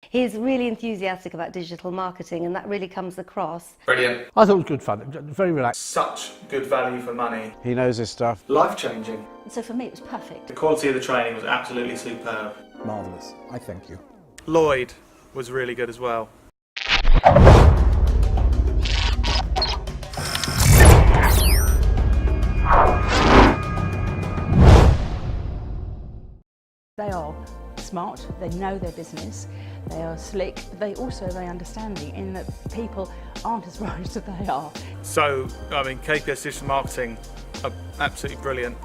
He's really enthusiastic about digital marketing, and that really comes across. Brilliant. I thought it was good fun, very relaxed. Such good value for money. He knows his stuff. Life-changing. So for me it was perfect. The quality of the training was absolutely superb. Marvellous. I thank you. Lloyd was really good as well. They are smart, they know their business, they are slick, but they also are very understanding in that people aren't as right as they are. So, I mean, KPS Digital Marketing are absolutely brilliant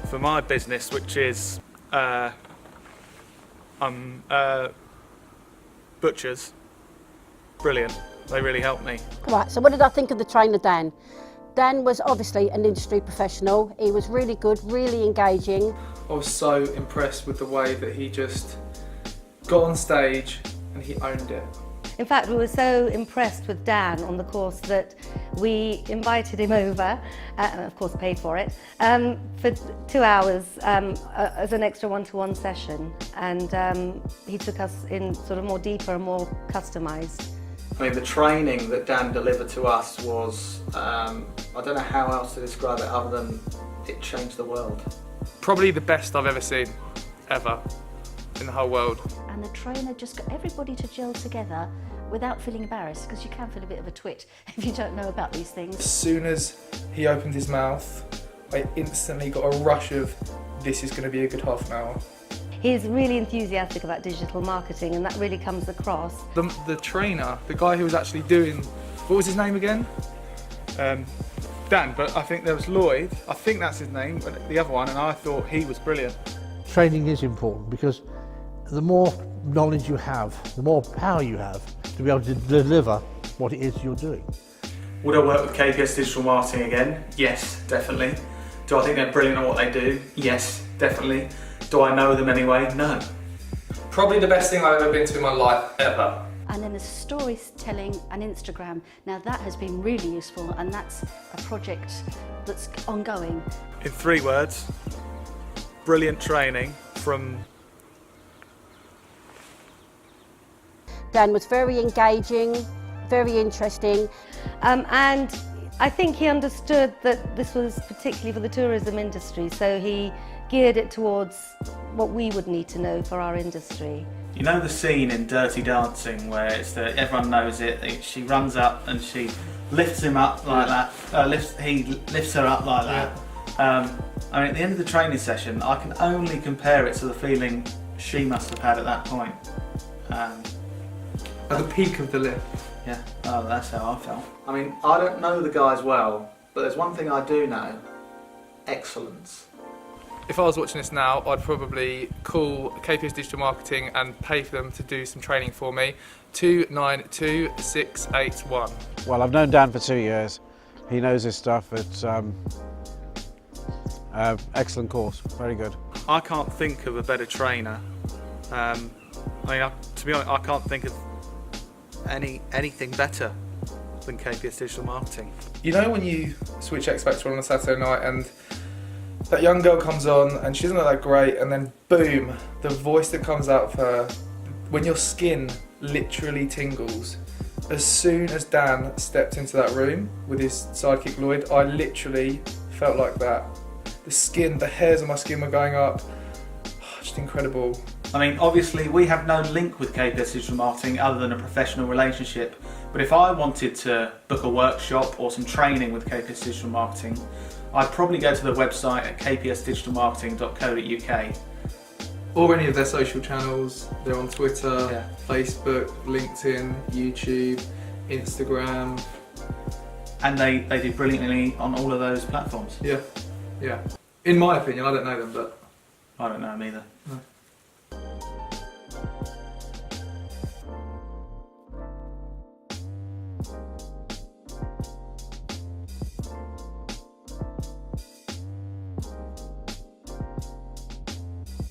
for my business, which is butchers. Brilliant. They really helped me. Right, so what did I think of the trainer Dan? Dan was obviously an industry professional. He was really good, really engaging. I was so impressed with the way that he just got on stage and he owned it. In fact, we were so impressed with Dan on the course that we invited him over, and of course paid for it, for 2 hours as an extra one-to-one session. And he took us in sort of more deeper and more customised. I mean, the training that Dan delivered to us was, I don't know how else to describe it other than it changed the world. Probably the best I've ever seen, ever, in the whole world. And the trainer just got everybody to gel together without feeling embarrassed, because you can feel a bit of a twit if you don't know about these things. As soon as he opened his mouth, I instantly got a rush of, this is going to be a good half an hour. He's really enthusiastic about digital marketing, and that really comes across. The trainer, the guy who was actually doing, what was his name again? Dan, but I think there was Lloyd, I think that's his name, but the other one, and I thought he was brilliant. Training is important because the more knowledge you have, the more power you have to be able to deliver what it is you're doing. Would I work with KPS Digital Marketing again? Yes, definitely. Do I think they're brilliant at what they do? Yes, definitely. Do I know them anyway? No. Probably the best thing I've ever been to in my life, ever. And then the storytelling and Instagram. Now that has been really useful, and that's a project that's ongoing. In 3 words, brilliant training from... Dan was very engaging, very interesting. And I think he understood that this was particularly for the tourism industry, so he geared it towards what we would need to know for our industry. You know the scene in Dirty Dancing where it's everyone knows it, she runs up and she lifts him up like that, he lifts her up like that. I mean, at the end of the training session, I can only compare it to the feeling she must have had at that point. At the peak of the lift. Yeah, oh, that's how I felt. I mean, I don't know the guys well, but there's one thing I do know: excellence. If I was watching this now, I'd probably call KPS Digital Marketing and pay for them to do some training for me. 292681. Well, I've known Dan for 2 years. He knows his stuff. It's excellent course, very good. I can't think of a better trainer. I mean, to be honest, I can't think of anything better than KPS Digital Marketing. You know when you switch X Factor on a Saturday night and that young girl comes on and she doesn't look that great, and then boom, the voice that comes out of her, when your skin literally tingles. As soon as Dan stepped into that room with his sidekick Lloyd, I literally felt like that. The hairs on my skin were going up. Just incredible. I mean, obviously we have no link with KPS Digital Marketing other than a professional relationship, but if I wanted to book a workshop or some training with KPS Digital Marketing, I'd probably go to the website at kpsdigitalmarketing.co.uk. Or any of their social channels. They're on Twitter, Facebook, LinkedIn, YouTube, Instagram. And they do brilliantly on all of those platforms. Yeah. In my opinion, I don't know them, but... I don't know them either. No.